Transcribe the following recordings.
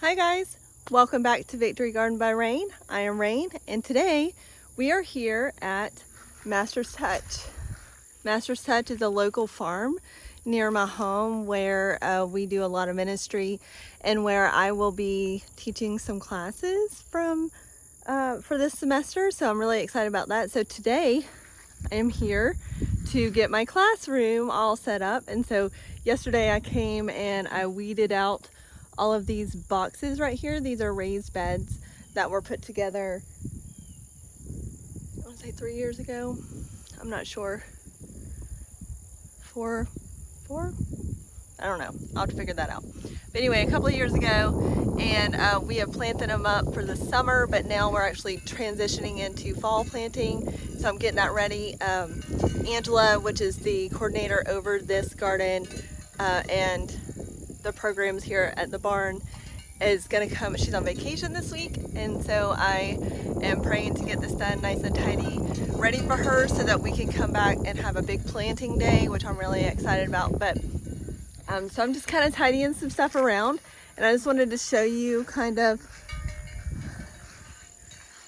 Hi guys, welcome back to Victory Garden by Raine. I am Raine, and today we are here at Master's Touch. Master's Touch is a local farm near my home where we do a lot of ministry and where I will be teaching some classes for this semester. So I'm really excited about that. So today I am here to get my classroom all set up. And so yesterday I came and I weeded out all of these boxes right here. These are raised beds that were put together, I want to say 3 years ago. I'm not sure. Four? I don't know. I'll have to figure that out. But anyway, a couple of years ago, and we have planted them up for the summer, but now we're actually transitioning into fall planting. So I'm getting that ready. Angela, which is the coordinator over this garden and the programs here at the barn, is gonna come. She's on vacation this week, and so I am praying to get this done nice and tidy, ready for her so that we can come back and have a big planting day, which I'm really excited about. But so I'm just kind of tidying some stuff around, and I just wanted to show you kind of,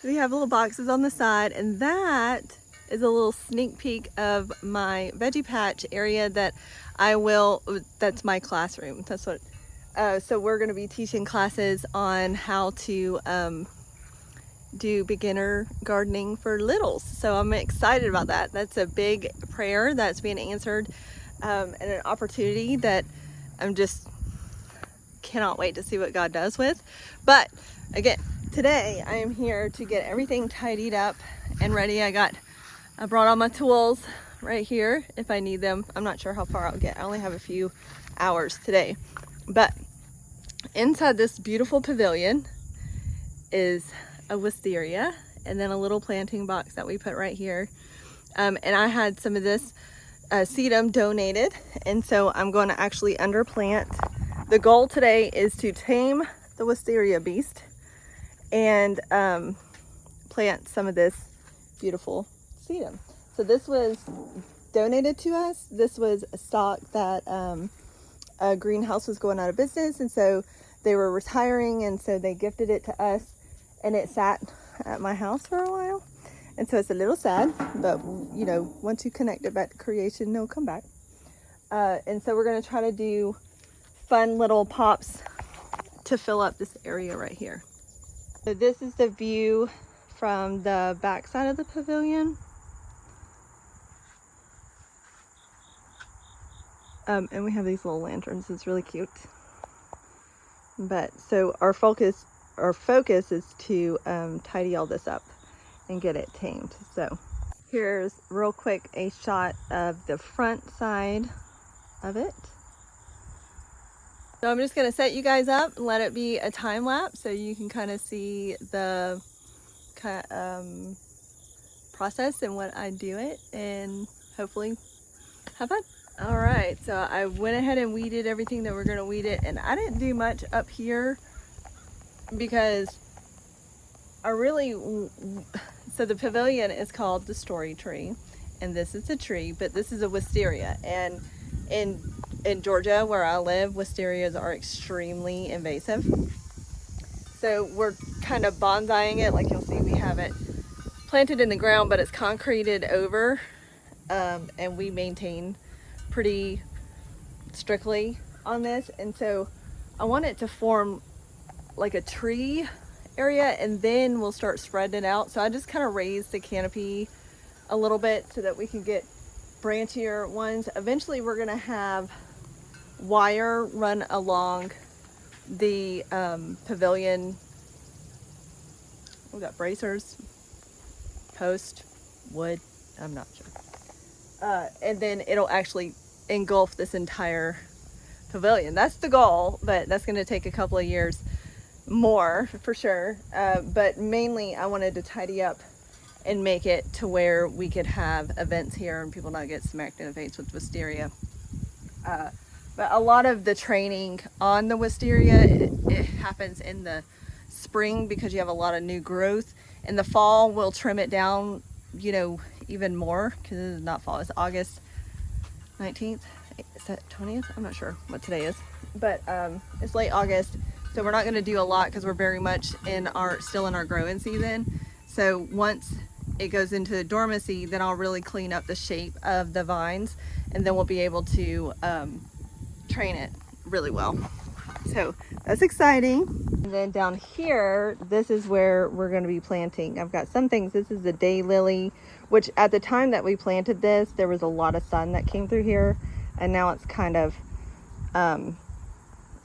we have little boxes on the side, and that is a little sneak peek of my veggie patch area that that's my classroom. That's what, so we're going to be teaching classes on how to do beginner gardening for littles. So I'm excited about that. That's a big prayer that's being answered, and an opportunity that I'm just cannot wait to see what God does with. But again, today I am here to get everything tidied up and ready. I brought all my tools right here if I need them. I'm not sure how far I'll get. I only have a few hours today. But inside this beautiful pavilion is a wisteria and then a little planting box that we put right here. And I had some of this sedum donated, and so I'm going to actually underplant. The goal today is to tame the wisteria beast and plant some of this beautiful sedum. So this was donated to us. This was a stock that a greenhouse was going out of business, and so they were retiring, and so they gifted it to us, and it sat at my house for a while. And so it's a little sad, but you know, once you connect it back to creation, it'll come back. And so we're going to try to do fun little pops to fill up this area right here. So this is the view from the back side of the pavilion. And we have these little lanterns. It's really cute. But so our focus is to tidy all this up and get it tamed. So here's real quick a shot of the front side of it. So I'm just going to set you guys up and let it be a time lapse so you can kind of see the process and what I do it, and hopefully have fun. All right, so I went ahead and weeded everything that we're going to weed it, and I didn't do much up here because so the pavilion is called the story tree, and this is a tree, but this is a wisteria. And in Georgia, where I live, wisterias are extremely invasive. So we're kind of bonsaiing it. Like you'll see, we have it planted in the ground, but it's concreted over, and we maintain pretty strictly on this. And so I want it to form like a tree area, and then we'll start spreading it out. So I just kind of raised the canopy a little bit so that we can get branchier ones. Eventually we're going to have wire run along the pavilion. We got bracers, post, wood, I'm not sure. And then it'll actually engulf this entire pavilion. That's the goal, but that's going to take a couple of years more for sure. But mainly I wanted to tidy up and make it to where we could have events here and people not get smacked in the face with wisteria. But a lot of the training on the wisteria, it happens in the spring because you have a lot of new growth. In the fall, we'll trim it down, you know, even more, because it is not fall. It's August 19th. Is that 20th? I'm not sure what today is, but it's late August. So we're not going to do a lot because we're very much still in our growing season. So once it goes into dormancy, then I'll really clean up the shape of the vines, and then we'll be able to train it really well. So that's exciting. And then down here, this is where we're going to be planting. I've got some things. This is the daylily, which at the time that we planted this, there was a lot of sun that came through here, and now it's kind of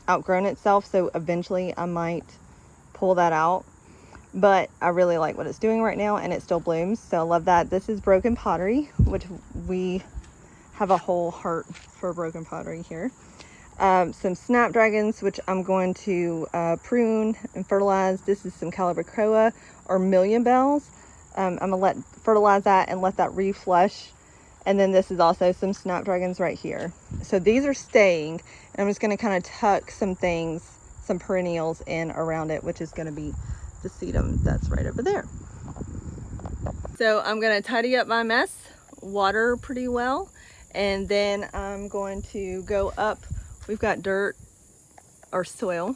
outgrown itself. So eventually I might pull that out, but I really like what it's doing right now, and it still blooms. So I love that. This is broken pottery, which we have a whole heart for broken pottery here. Some snapdragons, which I'm going to prune and fertilize. This is some calibrachoa or million bells. I'm gonna fertilize that and let that reflush. And then this is also some snapdragons right here. So these are staying, and I'm just gonna kind of tuck some things, some perennials in around it, which is gonna be the sedum that's right over there. So I'm gonna tidy up my mess, water pretty well, and then I'm going to go up. We've got dirt or soil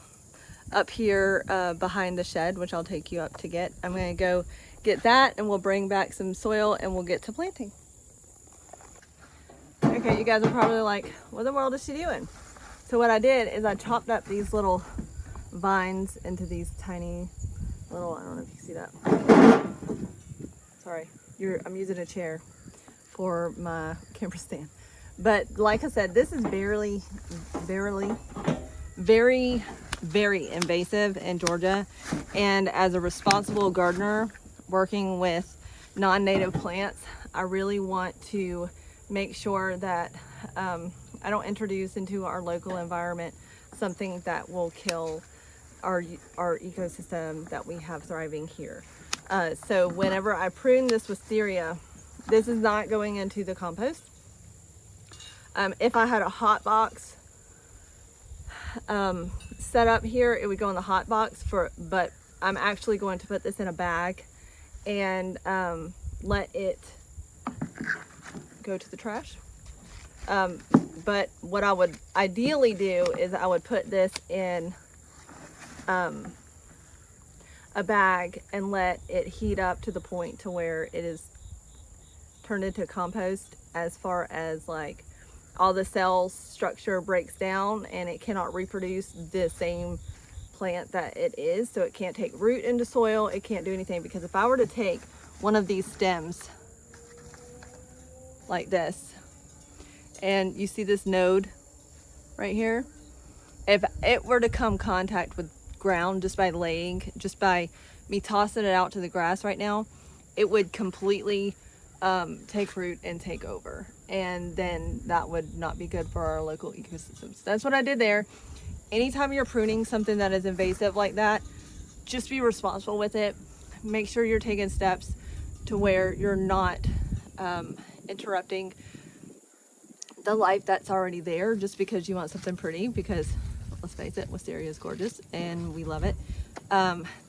up here behind the shed, which I'll take you up to get. I'm gonna go get that, and we'll bring back some soil and we'll get to planting. Okay, you guys are probably like, what in the world is she doing? So what I did is I chopped up these little vines into these tiny little, I don't know if you can see that. Sorry, I'm using a chair for my camera stand. But like I said, this is very, very invasive in Georgia. And as a responsible gardener working with non-native plants, I really want to make sure that I don't introduce into our local environment something that will kill our ecosystem that we have thriving here. So whenever I prune this wisteria, this is not going into the compost. If I had a hot box set up here, it would go in the hot box but I'm actually going to put this in a bag and let it go to the trash. But what I would ideally do is I would put this in a bag and let it heat up to the point to where it is turned into compost, as far as like all the cell structure breaks down and it cannot reproduce the same plant that it is. So it can't take root into soil, it can't do anything. Because if I were to take one of these stems like this, and you see this node right here, if it were to come contact with ground just by me tossing it out to the grass right now, it would completely take root and take over, and then that would not be good for our local ecosystems. That's what I did there. Anytime you're pruning something that is invasive like that, just be responsible with it. Make sure you're taking steps to where you're not interrupting the life that's already there just because you want something pretty. Because let's face it, wisteria is gorgeous and we love it.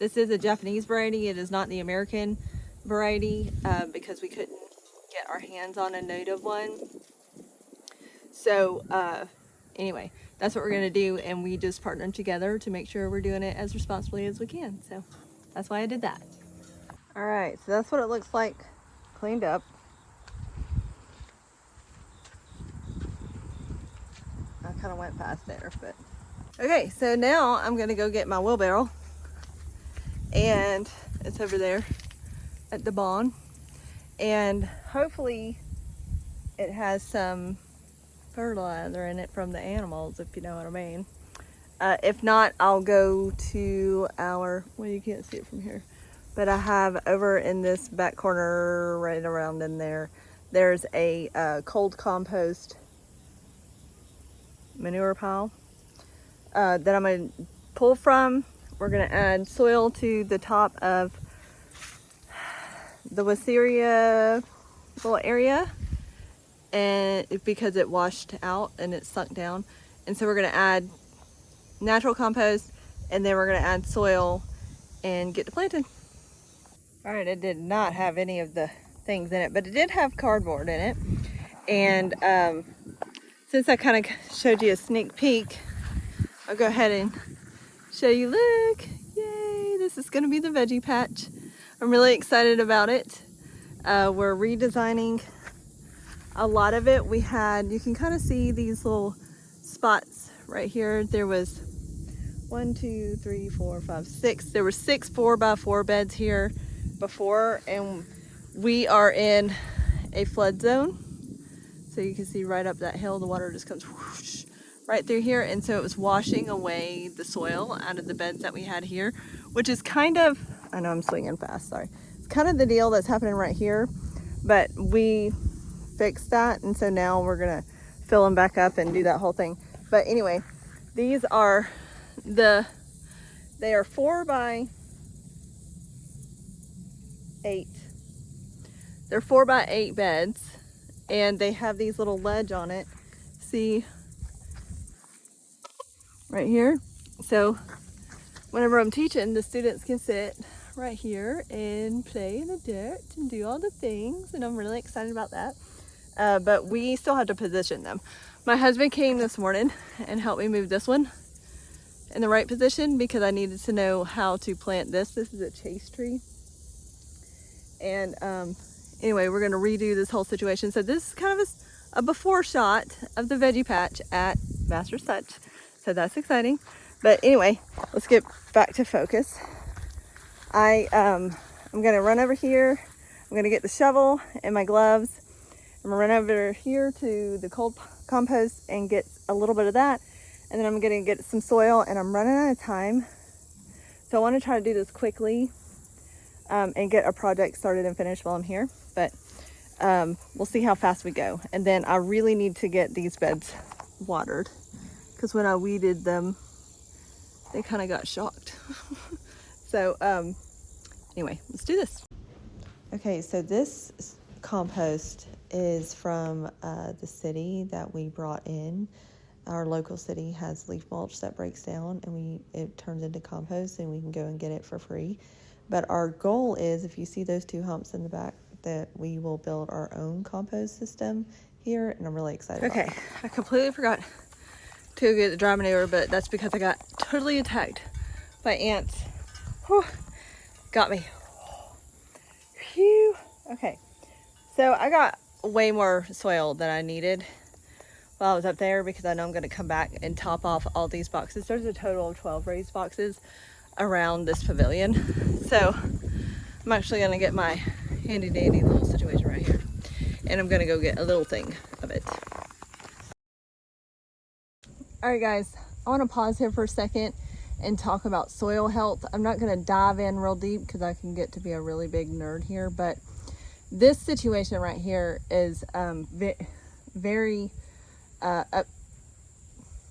This is a Japanese variety. It is not the American variety because we couldn't get our hands on a native one. So anyway, that's what we're gonna do, and we just partnered together to make sure we're doing it as responsibly as we can. So that's why I did that. All right, so that's what it looks like cleaned up. I kind of went fast there, but okay, so now I'm gonna go get my wheelbarrow, and it's over there at the barn, and hopefully it has some fertilizer in it from the animals, if you know what I mean. If not, I'll go to well, you can't see it from here, but I have over in this back corner, right around in there, there's a cold compost manure pile that I'm going to pull from. We're going to add soil to the top of the wisteria little area, and because it washed out and it sunk down, and so we're going to add natural compost, and then we're going to add soil and get to planting. All right, it did not have any of the things in it, but it did have cardboard in it. And since I kind of showed you a sneak peek, I'll go ahead and show you, look, yay, this is gonna be the veggie patch. I'm really excited about it. We're redesigning a lot of it. We had, you can kind of see these little spots right here. There was 1, 2, 3, 4, 5, 6. There were 6 4x4 beds here before, and we are in a flood zone. So you can see right up that hill, the water just comes whoosh, right through here. And so it was washing away the soil out of the beds that we had here, which is kind of, I know I'm swinging fast, sorry. It's kind of the deal that's happening right here, but we fixed that. And so now we're gonna fill them back up and do that whole thing. But anyway, these are they are 4x8. They're 4x8 beds, and they have these little ledge on it. See right here? So whenever I'm teaching, the students can sit right here and play in the dirt and do all the things, and I'm really excited about that. But we still have to position them. My husband came this morning and helped me move this one in the right position because I needed to know how to plant this. This is a chase tree. And anyway, we're gonna redo this whole situation. So this is kind of a before shot of the veggie patch at Master's Touch. So that's exciting. But anyway, let's get back to focus. I'm gonna run over here. I'm gonna get the shovel and my gloves. I'm gonna run over here to the cold compost and get a little bit of that. And then I'm gonna get some soil, and I'm running out of time. So I wanna try to do this quickly and get a project started and finished while I'm here. But we'll see how fast we go. And then I really need to get these beds watered, because when I weeded them, they kind of got shocked. So anyway, let's do this. Okay, so this compost is from the city that we brought in. Our local city has leaf mulch that breaks down, and it turns into compost, and we can go and get it for free. But our goal is, if you see those 2 humps in the back, that we will build our own compost system here, and I'm really excited about it. Okay, I completely forgot to get the dry manure, but that's because I got totally attacked by ants. Whew, got me. Phew. Okay, so I got way more soil than I needed while I was up there, because I know I'm going to come back and top off all these boxes. There's a total of 12 raised boxes around this pavilion. So I'm actually going to get my handy dandy little situation right here, and I'm going to go get a little thing of it. All right guys, I want to pause here for a second and talk about soil health. I'm not going to dive in real deep because I can get to be a really big nerd here, but this situation right here is very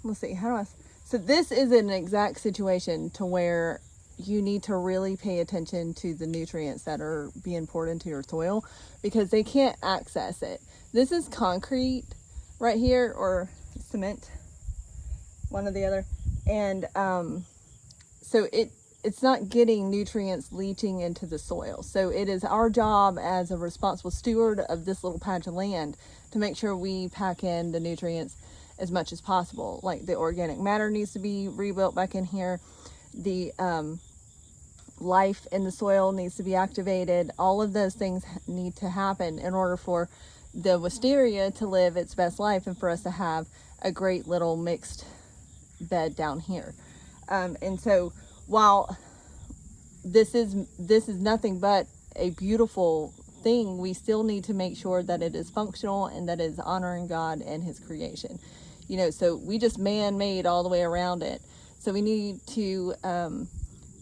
let's see, so this is an exact situation to where you need to really pay attention to the nutrients that are being poured into your soil, because they can't access it. This is concrete right here, or cement, one or the other, and so it's not getting nutrients leaching into the soil. So it is our job as a responsible steward of this little patch of land to make sure we pack in the nutrients as much as possible. Like the organic matter needs to be rebuilt back in here. The life in the soil needs to be activated. All of those things need to happen in order for the wisteria to live its best life, and for us to have a great little mixed bed down here. And so while this is nothing but a beautiful thing, we still need to make sure that it is functional and that it is honoring God and his creation. You know, so we just man-made all the way around it. So we need to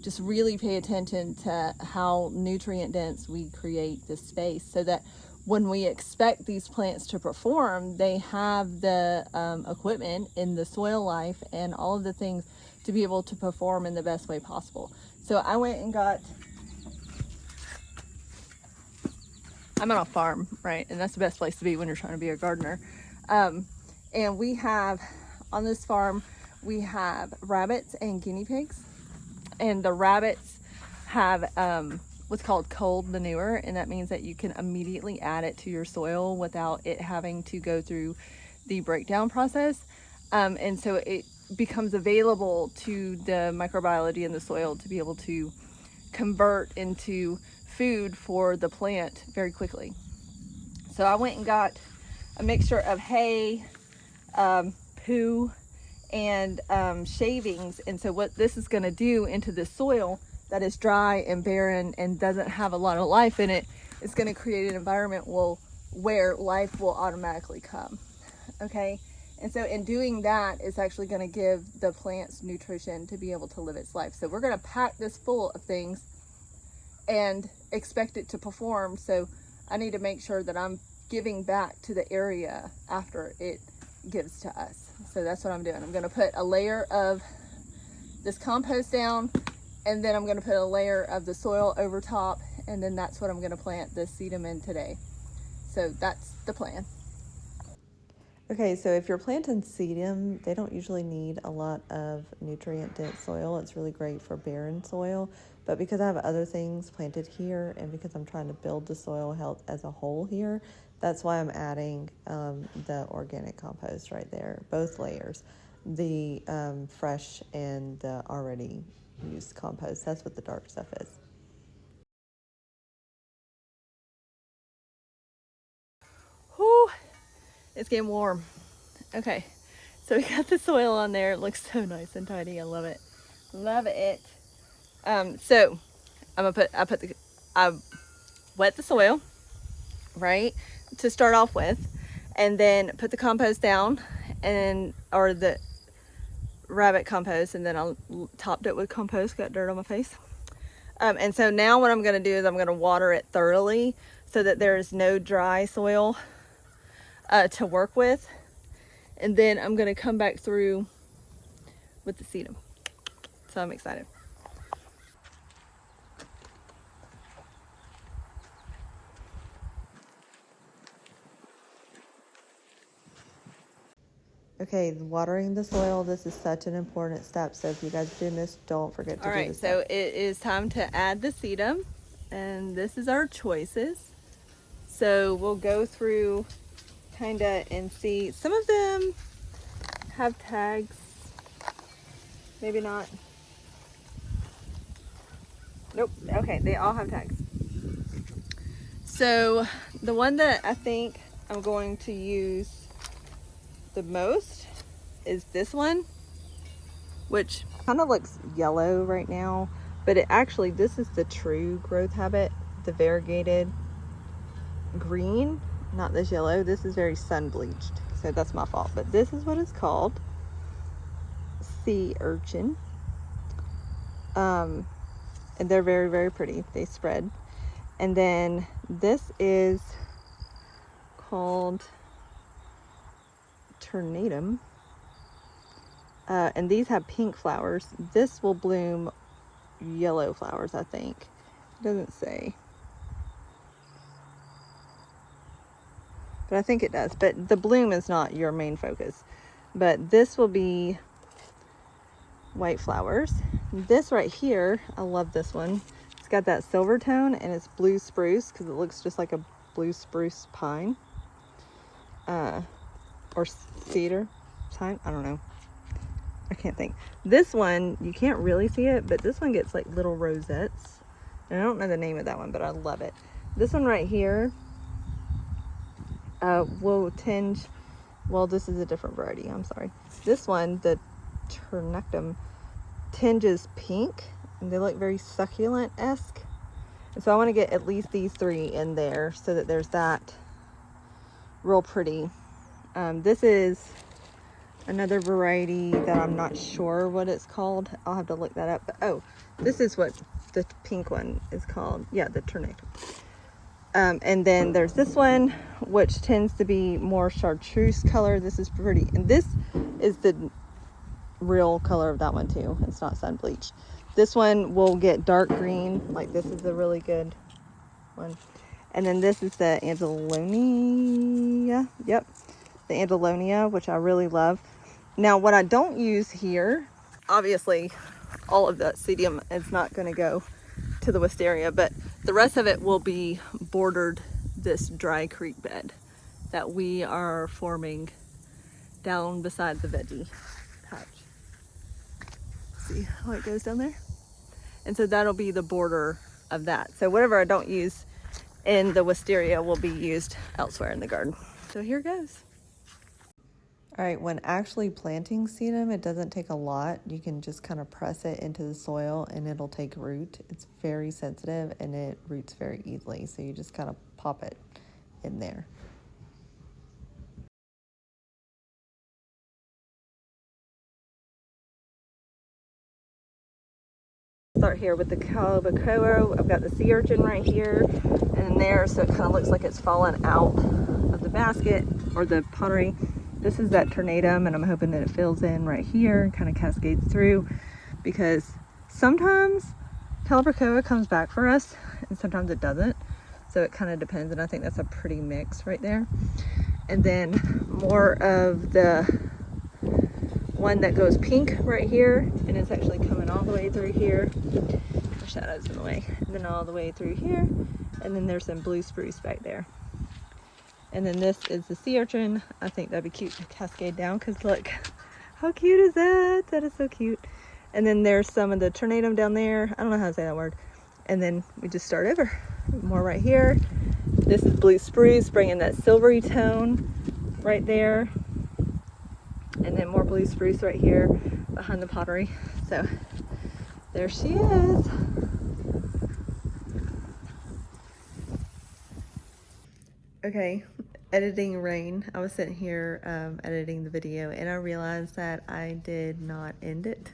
just really pay attention to how nutrient dense we create this space, so that when we expect these plants to perform, they have the equipment in the soil life and all of the things to be able to perform in the best way possible. So I went and I'm on a farm, right? And that's the best place to be when you're trying to be a gardener. And we have, on this farm, we have rabbits and guinea pigs. And the rabbits have what's called cold manure, and that means that you can immediately add it to your soil without it having to go through the breakdown process. And so becomes available to the microbiology in the soil to be able to convert into food for the plant very quickly. So I went and got a mixture of hay, poo, and shavings. And so what this is going to do into the soil that is dry and barren and doesn't have a lot of life in it, is going to create an environment where life will automatically come. Okay, and so in doing that, it's actually going to give the plants nutrition to be able to live its life. So we're going to pack this full of things and expect it to perform. So I need to make sure that I'm giving back to the area after it gives to us. So that's what I'm doing. I'm going to put a layer of this compost down, and then I'm going to put a layer of the soil over top, and then that's what I'm going to plant the sedum in today. So that's the plan. Okay, so if you're planting sedum, they don't usually need a lot of nutrient-dense soil. It's really great for barren soil. But because I have other things planted here, and because I'm trying to build the soil health as a whole here, that's why I'm adding the organic compost right there, both layers, the fresh and the already used compost. That's what the dark stuff is. Whew, it's getting warm. Okay, so we got the soil on there. It looks so nice and tidy. I love it. Love it. So I wet the soil, right, to start off with, and then put the compost down, or the rabbit compost, and then I topped it with compost. Got dirt on my face. And so now what I'm going to do is I'm going to water it thoroughly so that there is no dry soil to work with. And then I'm going to come back through with the sedum. So I'm excited. Okay, watering the soil, this is such an important step. So if you guys are doing this, don't forget to do this. So it is time to add the sedum, and this is our choices. So we'll go through kind of and see. Some of them have tags, maybe not. Nope. Okay, they all have tags. So the one that I think I'm going to use the most is this one, which kind of looks yellow right now, but this is the true growth habit, the variegated green, not this yellow. This is very sun bleached, so that's my fault, but this is what it's called, sea urchin. And they're very, very pretty. They spread. And then this is called tornatum. And these have pink flowers. This will bloom yellow flowers, I think. It doesn't say. But I think it does. But the bloom is not your main focus. But this will be white flowers. This right here, I love this one. It's got that silver tone, and it's blue spruce because it looks just like a blue spruce pine. Or cedar pine. I don't know. I can't think. This one, you can't really see it, but this one gets like little rosettes. And I don't know the name of that one, but I love it. This one right here will tinge, well, this is a different variety, I'm sorry. This one, the tornatum, tinges pink, and they look very succulent-esque. And so I want to get at least these three in there so that there's that real pretty. This is another variety that I'm not sure what it's called. I'll have to look that up. But oh, this is what the pink one is called. Yeah, the tornatum. And then there's this one, which tends to be more chartreuse color. This is pretty, and this is the real color of that one too. It's not sun bleached. This one will get dark green, like this is a really good one. And then this is the Angelonia. Yep, the Angelonia, which I really love. Now, what I don't use here, obviously, all of that sedum is not going to go to the wisteria, but the rest of it will be bordered this dry creek bed that we are forming down beside the veggie patch. See how it goes down there? And so that'll be the border of that. So whatever I don't use in the wisteria will be used elsewhere in the garden. So here goes. All right, when actually planting sedum, it doesn't take a lot. You can just kind of press it into the soil and it'll take root. It's very sensitive and it roots very easily. So you just kind of pop it in there. Start here with the calabacoa. I've got the sea urchin right here and there, so it kind of looks like it's fallen out of the basket or the pottery. This is that tornadum, and I'm hoping that it fills in right here and kind of cascades through, because sometimes calabacoa comes back for us and sometimes it doesn't. So it kind of depends, and I think that's a pretty mix right there. And then more of the one that goes pink right here, and it's actually coming all the way through here. The shadow's in the way. And then all the way through here, and then there's some blue spruce back there. And then this is the sea urchin. I think that'd be cute to cascade down, because look, how cute is that? That is so cute. And then there's some of the tornadum down there. I don't know how to say that word. And then we just start over. More right here. This is blue spruce, bringing that silvery tone right there. And then more blue spruce right here behind the pottery. So there she is. Okay, editing Raine. I was sitting here editing the video, and I realized that I did not end it.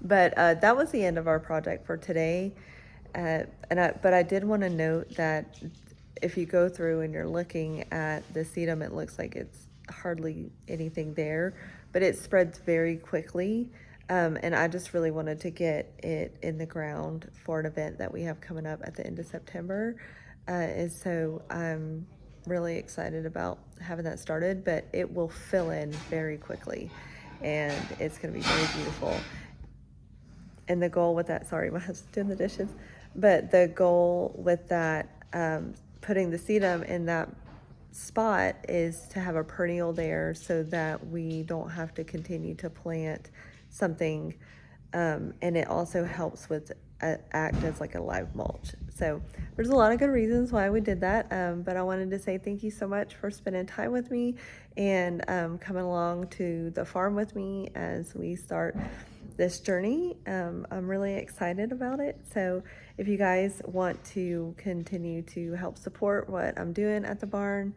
But that was the end of our project for today. But I did want to note that if you go through and you're looking at the sedum, it looks like it's hardly anything there, but it spreads very quickly. And I just really wanted to get it in the ground for an event that we have coming up at the end of September. And so I'm really excited about having that started, but it will fill in very quickly and it's going to be very beautiful. And the goal with that, sorry, my husband's doing the dishes, but the goal with that, putting the sedum in that spot is to have a perennial there, so that we don't have to continue to plant something. And it also helps with act as like a live mulch. So there's a lot of good reasons why we did that. But I wanted to say thank you so much for spending time with me and coming along to the farm with me as we start this journey. I'm really excited about it. So if you guys want to continue to help support what I'm doing at the barn,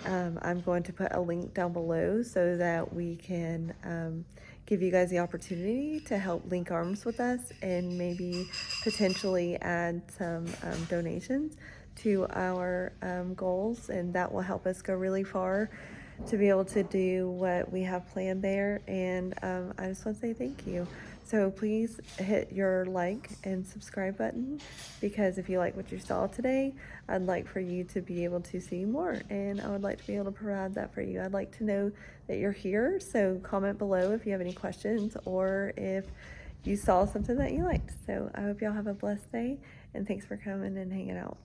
I'm going to put a link down below so that we can give you guys the opportunity to help link arms with us and maybe potentially add some donations to our goals, and that will help us go really far to be able to do what we have planned there. And I just want to say thank you. So please hit your like and subscribe button, because if you like what you saw today, I'd like for you to be able to see more, and I would like to be able to provide that for you. I'd like to know that you're here, so comment below if you have any questions or if you saw something that you liked. So I hope y'all have a blessed day, and thanks for coming and hanging out.